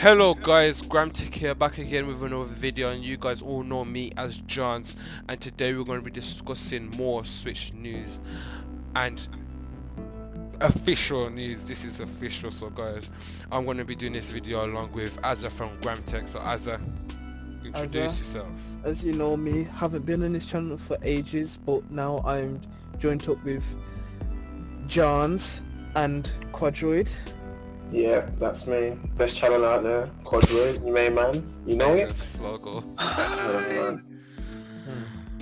Hello guys, Gramtech here, back again with another video, and you guys all know me as Johns, and today we're going to be discussing more Switch news and official news. This is official, so guys, I'm going to be doing this video along with Azza from Gramtech. So Azza, introduce yourself. As you know me, haven't been on this channel for ages, but now I'm joined up with Johns and Quadroid. Yeah, that's me. Best channel out there, Quadroid, you main man. You know it? Logo. Yeah, man.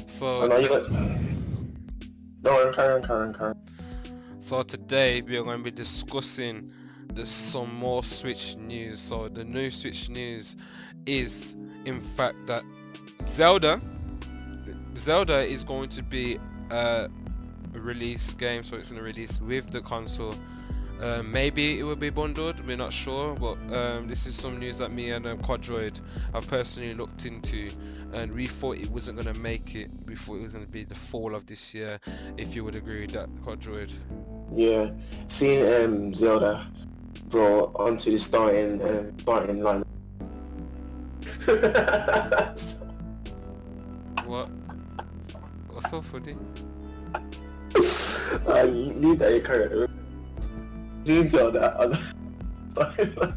So I know you got... No, carry on. So today we are going to be discussing some more Switch news. So the new Switch news is in fact that Zelda is going to be a release game, so it's going to release with the console. Maybe it will be bundled, we're not sure, but this is some news that me and Quadroid have personally looked into, and we thought it wasn't going to make it. We thought it was going to be the fall of this year, if you would agree with that, Quadroid. Yeah, seeing Zelda brought onto the starting line. What's so funny? I need that character. Seeing Zelda on the starting line.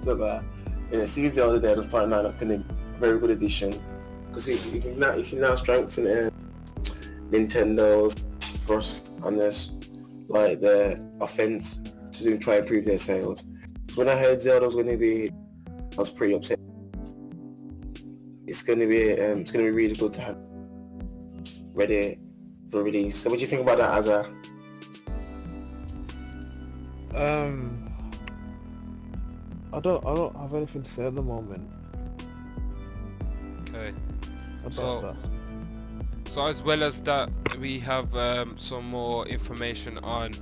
So seeing Zelda there on the starting line, that's going to be a very good addition, because it can now strengthen Nintendo's thrust on this, like the offense, to try and improve their sales. When I heard Zelda was going to be, I was pretty upset. It's going to be really good to have ready for release. So what do you think about that, Azza? I don't have anything to say at the moment. Okay. About that. So as well as that, we have some more information on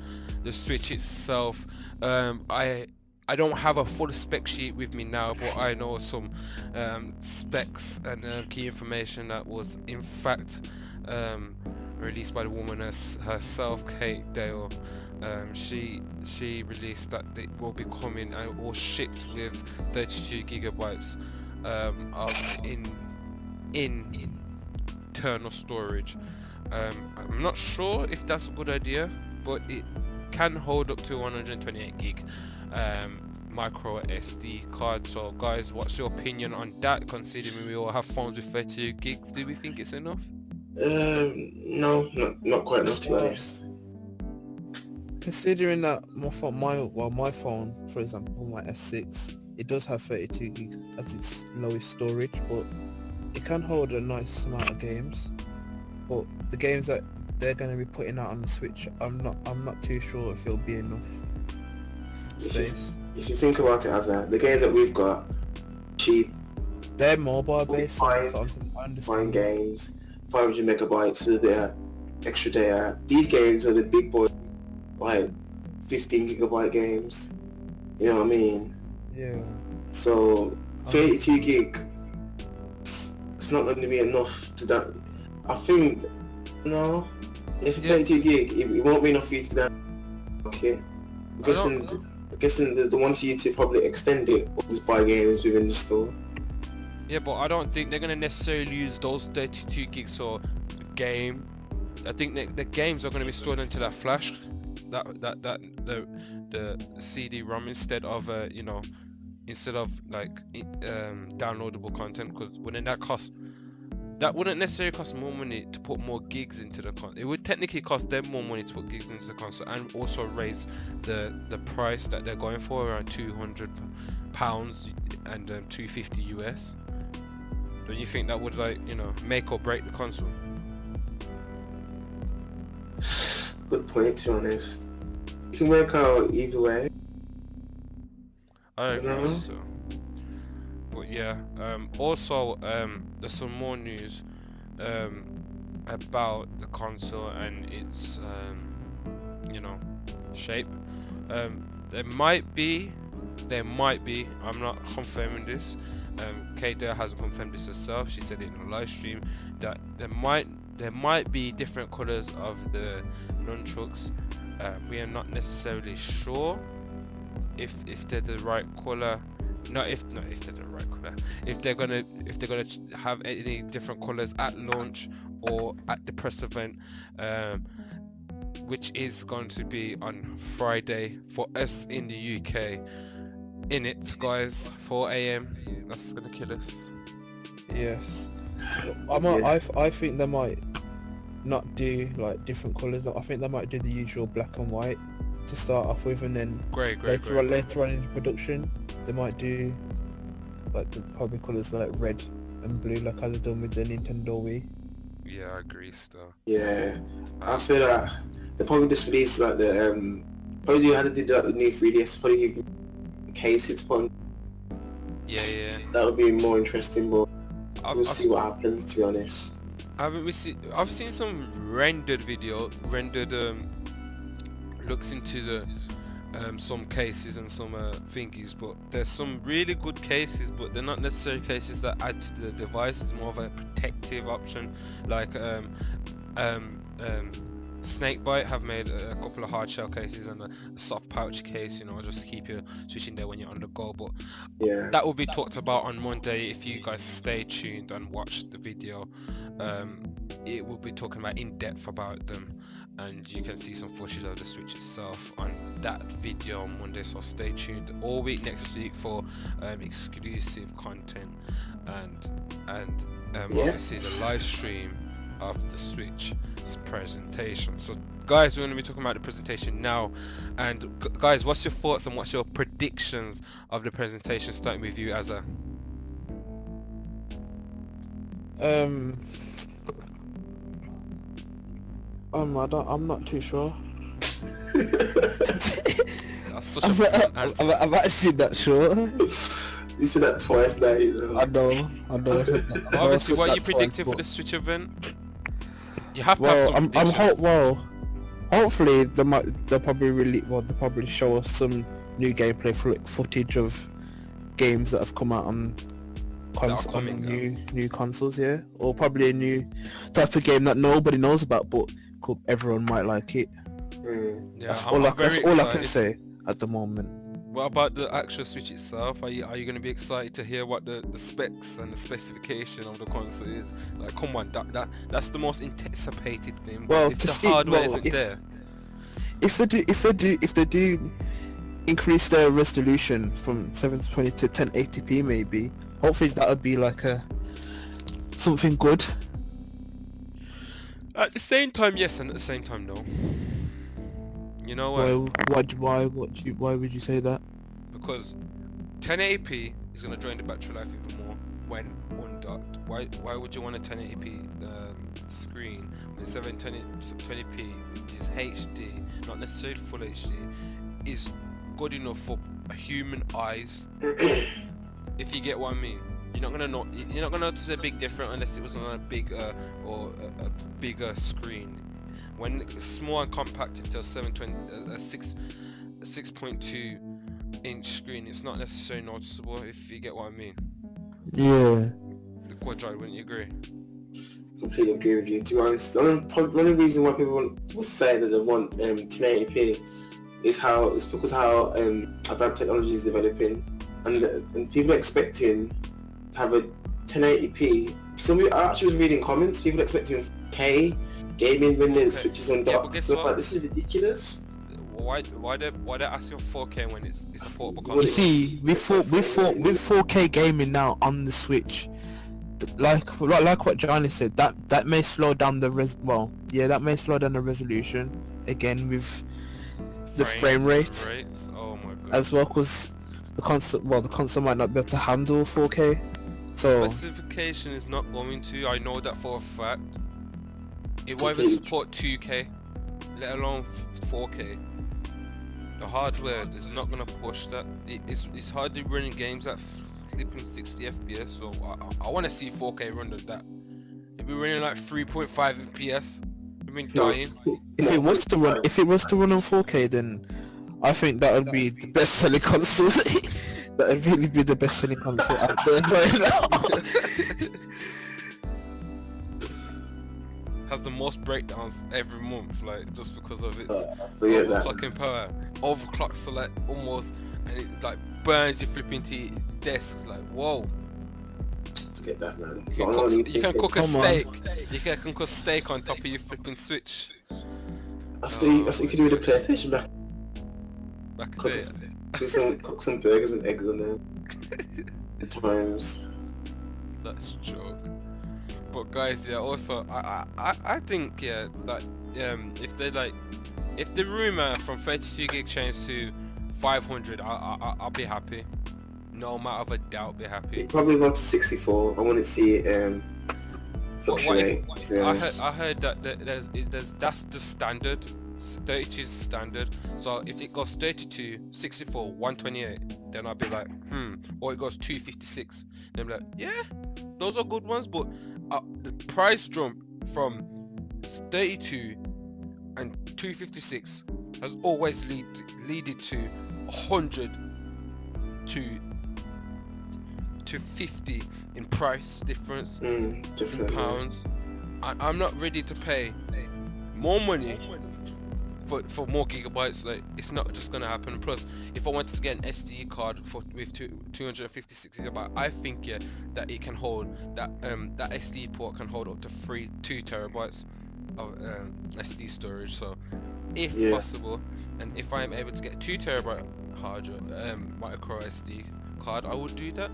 the Switch itself. I don't have a full spec sheet with me now, but I know some specs and key information that was in fact released by the woman herself, Kate Dale. She released that it will be coming and all shipped with 32 gigabytes of internal storage. I'm not sure if that's a good idea, but it can hold up to 128 gig micro SD card. So guys, what's your opinion on that, considering we all have phones with 32 gigs? Do we think it's enough? No, not quite enough, to be honest. Considering that my phone, for example, my S6, it does have 32 gig as its lowest storage, but it can hold a nice amount of games. But the games that they're going to be putting out on the Switch, I'm not too sure if it'll be enough space. If you think about it, as the games that we've got, cheap, they're mobile based, fine games, 500 megabytes with a bit of extra data. These games are the big boys, like 15 gigabyte games. You know what I mean? Yeah. So 32 gig, it's not going to be enough to that. I think no. If 32 gig, it won't be enough for you to that. Okay. I'm guessing the one for you to probably extend it or just buy games within the store. Yeah, but I don't think they're gonna necessarily use those 32 gigs for game. I think the games are gonna be stored into that flash, the CD-ROM instead of like downloadable content, because that wouldn't necessarily cost more money to put more gigs into the console. It would technically cost them more money to put gigs into the console, and also raise the price that they're going for, around £200 and $250 US. Don't you think that would, like, make or break the console? Good point, to be honest. You can work out either way. I agree. So. But yeah, also there's some more news about the console and its shape. There might be, I'm not confirming this, Kate hasn't confirmed this herself. She said it in a live stream that there might be different colors of the nunchucks. We are not necessarily sure, if they're the right color. Not if they're the right color. If they're gonna have any different colors at launch or at the press event, which is going to be on Friday for us in the UK. In it, guys, 4 a.m. That's gonna kill us. Yes. I think they might not do like different colours. I think they might do the usual black and white to start off with, and then later on in production they might do like the probably colours like red and blue, like how they've done with the Nintendo Wii. Yeah, I agree still. Yeah, I feel like they probably just released like the probably do how they did like the new 3DS, probably give cases upon. Yeah. That would be more interesting, but we'll I've see what happens, to be honest. I've seen some rendered looks into the some cases and some thingies, but there's some really good cases, but they're not necessarily cases that add to the device. It's more of a protective option, like Snakebite have made a couple of hard shell cases and a soft pouch case, you know, just keep your Switch in there when you're on the go. But Yeah, that will be talked about on Monday. If you guys stay tuned and watch the video, it will be talking about in depth about them, and you can see some footage of the Switch itself on that video on Monday. So stay tuned all week next week for exclusive content and obviously the live stream of the Switch presentation. So guys, we're going to be talking about the presentation now, and guys, what's your thoughts and what's your predictions of the presentation, starting with you, Azza? I'm not too sure. That's such a blunt answer. I'm actually not sure. you said that twice now, you know. I know. Obviously, what are you predicting for the Switch event? You have to have some predictions. Hopefully they'll probably show us some new gameplay footage of games that have come out on new consoles, yeah, or probably a new type of game that nobody knows about, but everyone might like it. Yeah, that's all I can say at the moment. What about the actual Switch itself? Are you going to be excited to hear what the specs and the specification of the console is? Like, come on, that's the most anticipated thing. Well, if the hardware isn't there, if they do increase their resolution from 720 to 1080p, maybe, hopefully that would be like something good. At the same time, yes, and at the same time, no. You know what? Why would you say that? Because 1080p is going to drain the battery life even more when undocked. Why would you want a 1080p screen when 720p, which is HD, not necessarily full HD, is good enough for human eyes? If you get what I mean. You're not gonna notice a big difference unless it was on a big or a bigger screen. When it's small and compact into a 6.2 inch screen, it's not necessarily noticeable, if you get what I mean. Yeah. The Quadroid, wouldn't you agree? Completely agree with you. To be honest, one of the reasons why people will say that they want 1080p is because how advanced technology is developing, and people are expecting to have a 1080p. I actually was reading comments. People expecting 4K gaming when the Switch is on dock. Yeah, So like, this is ridiculous. Why they ask you for 4K when it's a portable console? You see, with 4K gaming now on the Switch, like what Johnny said, that may slow down the that may slow down the resolution again with the frame rate. Oh my god. As well, because the console might not be able to handle 4K. So specification is not going to. I know that for a fact. It won't even support 2K, let alone 4K. The hardware is not gonna push that. It's hardly running games at flipping 60 FPS. So I want to see 4K run at that. If we're running like 3.5 FPS, we've been dying. If it was to run on 4K, then I think that would be the best selling console. That would really be the best selling console out there right now. Has the most breakdowns every month, like just because of its Forget that. overclocking power. Overclocks to like almost and it like burns your flipping desk. Like, whoa. Forget that, man. You can cook a Come on. steak. You can cook a steak on top of your flipping Switch. That's what you could do with the PlayStation back. Back Cook, there. cook some burgers and eggs on there. At times. That's a joke. But guys, yeah. Also, I think yeah that if the rumor from 32 gig changed to 500, I'll be happy. No matter of a doubt, be happy. You'd probably go to 64. I want to see it fluctuate. I heard that that's the standard. 32 is standard. So if it goes 32, 64, 128, then I'll be like, or it goes 256, then I'm like, yeah, those are good ones. But the price jump from 32 and 256 has always leaded to 100 to 50 in price difference in pounds. I'm not ready to pay more money for more gigabytes. Like, it's not just gonna happen. Plus, if I wanted to get an SD card with 256 gigabyte, I think that it can hold that SD port can hold up to 2 terabytes of SD storage. So if possible, and if I am able to get a 2 terabyte micro SD card, I would do that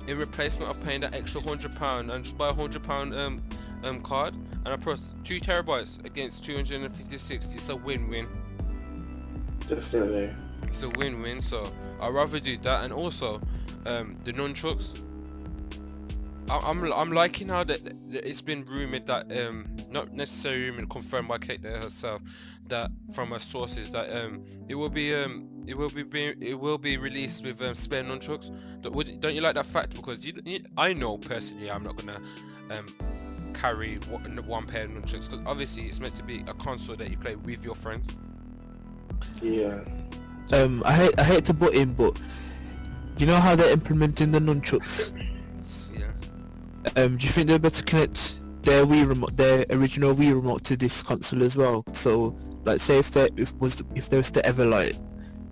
in replacement of paying that extra £100 and just buy a £100 card, and I press 2 terabytes against 256. It's a win-win. Definitely. It's a win-win. So I'd rather do that. And also the nunchucks, I'm liking how that it's been rumored that not necessarily rumored, confirmed by Kate there herself, that from her sources that it will be released with spare nunchucks. Don't you like that fact? Because I know personally I'm not gonna carry one pair of nunchucks, because obviously it's meant to be a console that you play with your friends. Yeah. I hate to butt in, but you know how they're implementing the nunchucks? Yeah. Do you think they're better connect their original Wii remote to this console as well? So, like, say if there was to ever, like,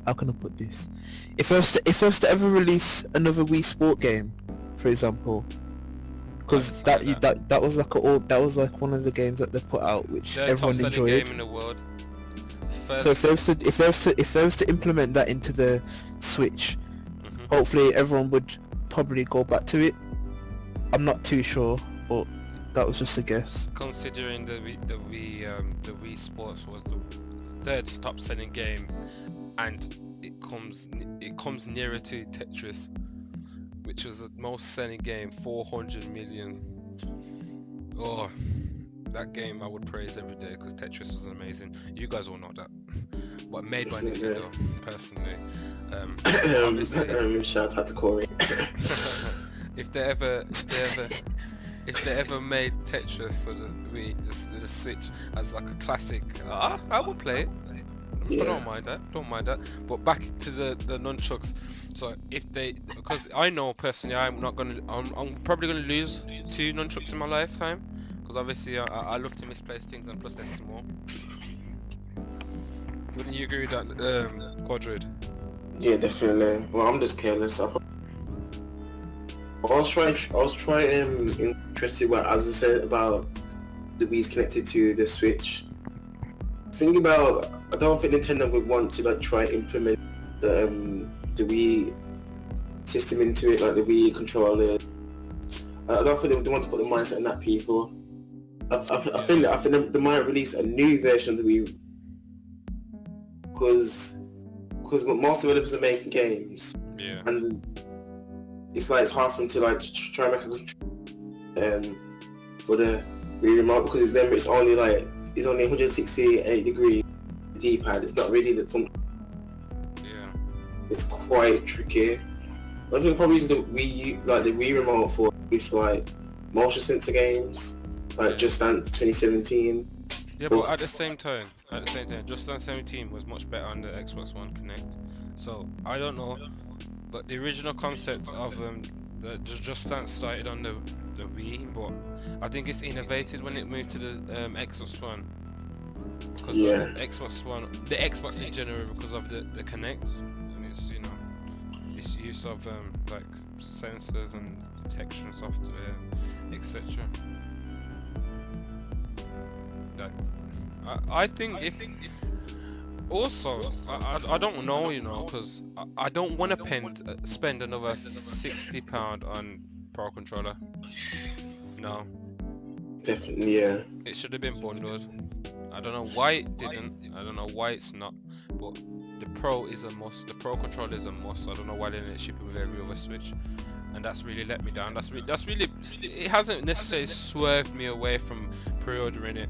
how can I put this? If there was to ever release another Wii Sport game, for example, because that was like one of the games that they put out which everyone enjoyed. Game in the world. So if there was to implement that into the Switch, hopefully everyone would probably go back to it. I'm not too sure, but that was just a guess. Considering the Wii Sports was the third top selling game, and it comes nearer to Tetris, which was the most selling game, 400 million. Oh, that game I would praise every day, because Tetris was amazing. You guys all know that. But made by Nintendo, personally. Obviously, shout out to Corey. if they ever made Tetris or the Switch as like a classic, I would play it. Yeah. I don't mind that. But back to the nunchucks. So because I know personally I'm probably gonna lose 2 nunchucks in my lifetime, because obviously I love to misplace things, and plus they're small. Wouldn't you agree with that, Quadroid? Yeah, definitely. Well, I'm just careless. I was trying interested what as I said about the Wii's connected to the Switch. I don't think Nintendo would want to like try implement the Wii system into it, like the Wii controller. I don't think they would want to put the mindset on that people. I think they might release a new version of the Wii, because most developers are making games. Yeah. And it's hard for them to like try and make a good for the Wii remote, because remember it's only 168 degrees D-pad. It's not really the function. Yeah. It's quite tricky. I think probably use the Wii remote for motion sensor games, Just Dance 2017. Yeah, but at the same time, Just Dance 17 was much better on the Xbox One Connect. So I don't know, but the original concept of the Just Dance started on the Wii, but I think it's innovated when it moved to the Xbox One. Because the Xbox in general, because of the Connect, and it's use of like sensors and detection software, etc. Like, I think if also I don't know, you know, because I don't want to spend another £60 on Pro Controller. No, Definitely, yeah. it should have been bundled. I don't know why it didn't. I don't know why it's not. But the Pro is a must. The Pro Controller is a must. I don't know why they didn't ship it with every other Switch, and that's really let me down. That's really. It hasn't necessarily swerved me away from pre-ordering it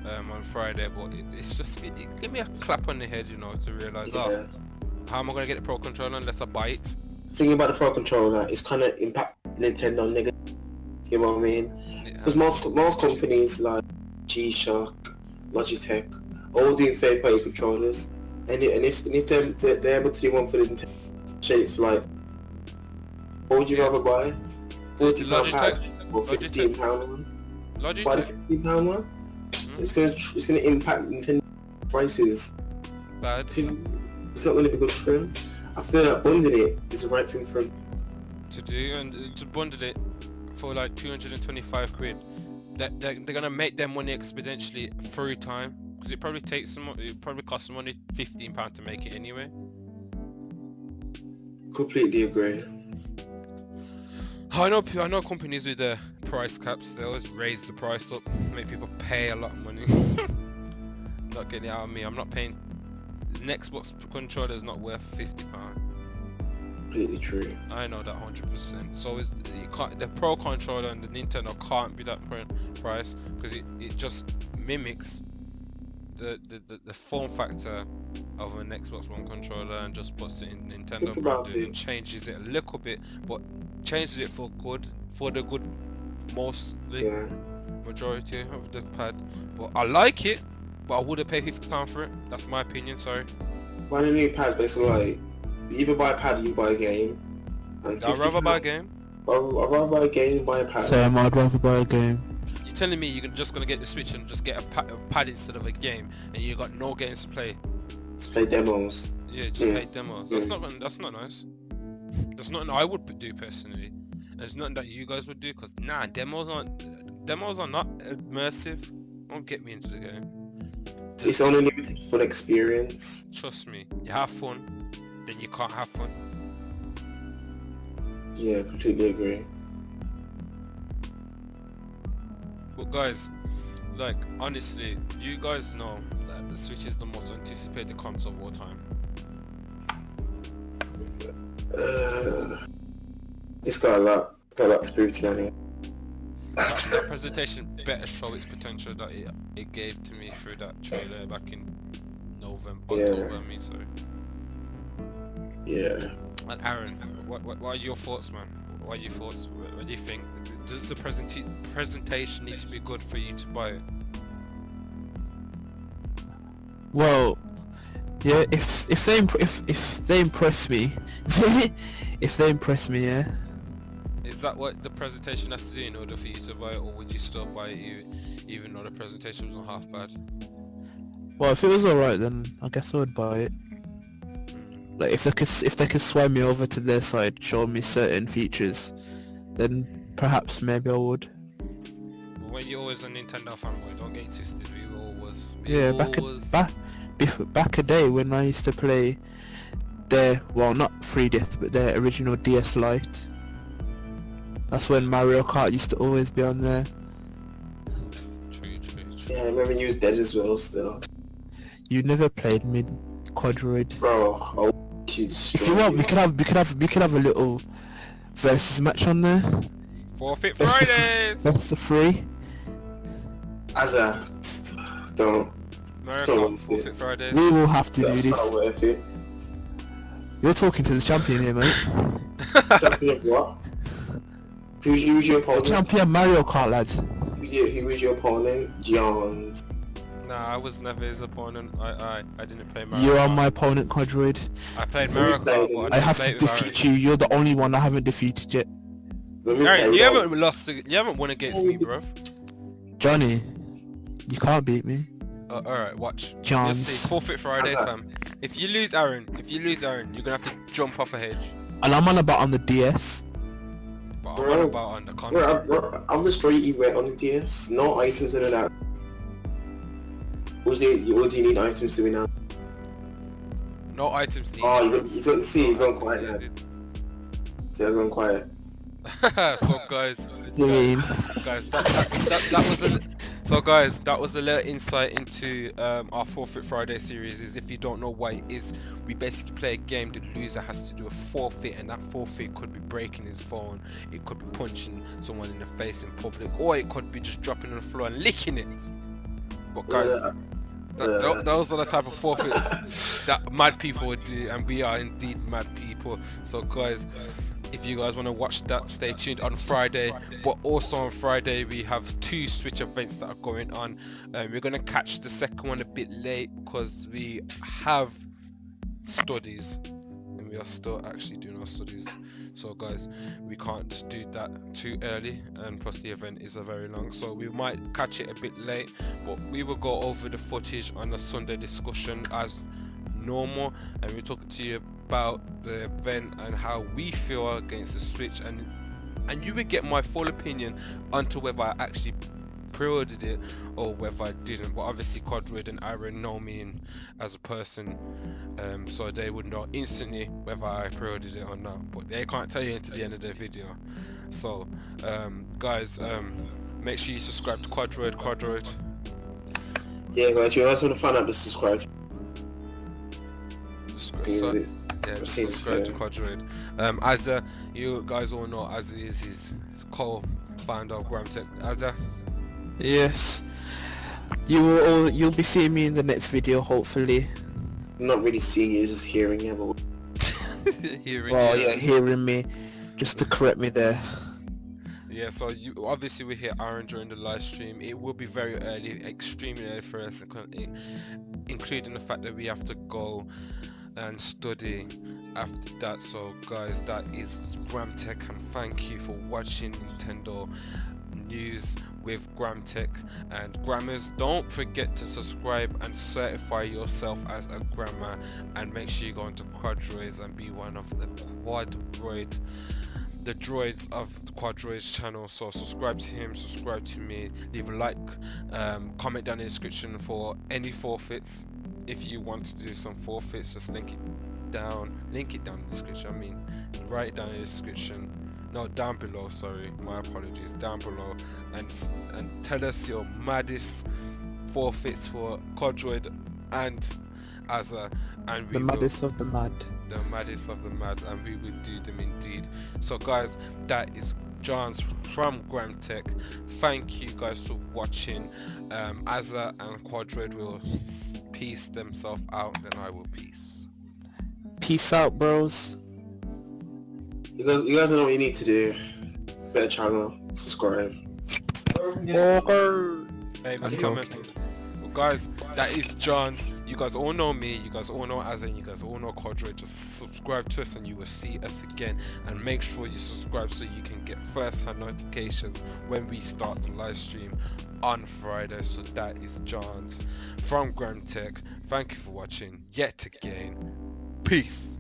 on Friday, but it's just it gave me a clap on the head, you know, to realize, Yeah. how am I gonna get the Pro Controller unless I buy it? Thinking about the Pro Controller, it's kind of impact Nintendo negative. You know what I mean? Yeah. Because most companies like G-Shock, Logitech, all do third-party controllers, and if they're able to do one for the Nintendo, shade it for like, what would you rather buy? £40 Logitech? pad or £15 one? Buy the Logitech, £15 one. So it's gonna impact Nintendo prices. bad. It's not gonna be good for him. I feel like bundling it is the right thing for him. To do, and to bundle it for like 225 quid, they're gonna make their money exponentially through time, because it probably takes some, it probably costs them only £15 to make it anyway. Completely agree. I know companies with their price caps, they always raise the price up, make people pay a lot of money. Not getting it out of me. I'm not paying. An Xbox controller is not worth £50. Completely true. I know that 100%. So the Pro Controller and the Nintendo can't be that price, because it just mimics the form factor of an Xbox One controller and just puts it in Nintendo branded and changes it a little bit, but changes it for the good mostly, Yeah. majority of the pad. But I like it, but I wouldn't pay £50 for it. That's my opinion, sorry. Buying a new pad, basically like, you either buy a pad or you buy a game. And I'd rather buy a game. I'd rather buy a game than buy a pad. Sam, I'd rather buy a game. You're telling me you're just gonna get the Switch and just get a pad instead of a game, and you got no games to play? Just play demos. Yeah, just play demos. That's not nice. That's nothing I would do personally. There's nothing that you guys would do, because nah, demos are not immersive. Don't get me into the game. It's only limited fun experience. Trust me, you have fun, then you can't have fun. Yeah, completely agree. But guys, like, honestly, you guys know that the Switch is the most anticipated console of all time. It's got a lot to prove to me anyway. That presentation better show its potential that it gave to me through that trailer back in October, I mean, sorry. Yeah. And Aaron, what are your thoughts, man? What are your thoughts? What do you think? Does the presentation need to be good for you to buy it? Well, yeah, if they impress me, if they impress me, yeah. Is that what the presentation has to do in order for you to buy it, or would you still buy it even though the presentation wasn't half bad? Well, if it was alright, then I guess I would buy it. Like, if they could sway me over to their side, show me certain features, then perhaps maybe I would. But when you're always a Nintendo fanboy, don't get it twisted. Back a day when I used to play their, well, not 3DS, but their original DS Lite. That's when Mario Kart used to always be on there. True. Yeah, I remember you was dead as well still. You never played me, Quadroid. Bro, if you want, we could have a little versus match on there. Forfeit Fridays. That's the free. Don't. Mario Kart Forfeit Fridays. We will have to do That's this. not worth it. You're talking to the champion here, mate. Champion of what? Who's your opponent? Champion Mario Kart, lads. Who was your opponent? John. Nah, I was never his opponent. I didn't play Mario You are Kart. my opponent, Quadroid. I played Mario Kart, but I have to defeat you. You're the only one I haven't defeated yet. Aaron, you haven't won against me, bro. Johnny, you can't beat me. Alright, watch. Johns. You'll see. Forfeit Friday, fam. If you lose Aaron, you're gonna have to jump off a hedge. And I'm on about on the DS. But I'm Bro, on about on the console. I'm the straight you wear on the DS. No items in that. What do you need items to be now? No items needed. Oh, he's gone items quiet now. needed. See, he's gone quiet. So guys, You mean? that was a little insight into our Forfeit Friday series. Is if you don't know what it is, we basically play a game. The loser has to do a forfeit, and that forfeit could be breaking his phone, it could be punching someone in the face in public, or it could be just dropping on the floor and licking it. But guys, those are the type of forfeits that mad people would do, and we are indeed mad people. So guys, if you guys want to watch that, stay tuned on Friday. But also on Friday we have 2 Switch events that are going on. We're going to catch the second one a bit late because we have studies and we are still actually doing our studies. So guys, we can't do that too early, and plus the event is a very long, so we might catch it a bit late. But we will go over the footage on the Sunday discussion as normal, and we're talking to you about the event and how we feel against the Switch, and you will get my full opinion onto whether I actually pre-ordered it or whether I didn't. But obviously Quadroid and Aaron know me as a person, so they would know instantly whether I pre-ordered it or not, but they can't tell you until the end of the video. So guys, make sure you subscribe to Quadroid. Yeah, guys, you guys want to find out the subscribe. Subscribe to Quadroid. As you guys all know, as is his co-founder of Gramtech. Azza. Yes. You'll be seeing me in the next video, hopefully. I'm not really seeing you, just hearing you. But... hearing me, just to correct me there. Yeah, so you obviously we hear Aaron during the live stream. It will be very early, extremely early for us, including the fact that we have to go and study after that. So guys, that is Gramtech, and thank you for watching Nintendo News with Gramtech. And Grammars, don't forget to subscribe and certify yourself as a Grammer, and make sure you go into Quadroids and be one of the droids of the Quadroids channel. So subscribe to him, subscribe to me, leave a like, comment down in the description for any forfeits. If you want to do some forfeits, just link it down in the description. Write it down in the description. No, down below, sorry, my apologies, down below, and tell us your maddest forfeits for Quadroid and Azza, and we the maddest of the mad. The maddest of the mad, and we will do them indeed. So guys, that is Johns from Gramtech. Thank you guys for watching. Azza and Quadroid will peace themselves out, then I will peace. Peace out, bros. You guys know what you need to do. Better channel, subscribe. Hey, what's coming? Well, guys, that is Johns. You guys all know me, you guys all know Azza, and you guys all know Quadroid. Just subscribe to us and you will see us again, and make sure you subscribe so you can get first-hand notifications when we start the live stream on Friday. So that is Johns from Gramtech. Thank you for watching yet again. Peace.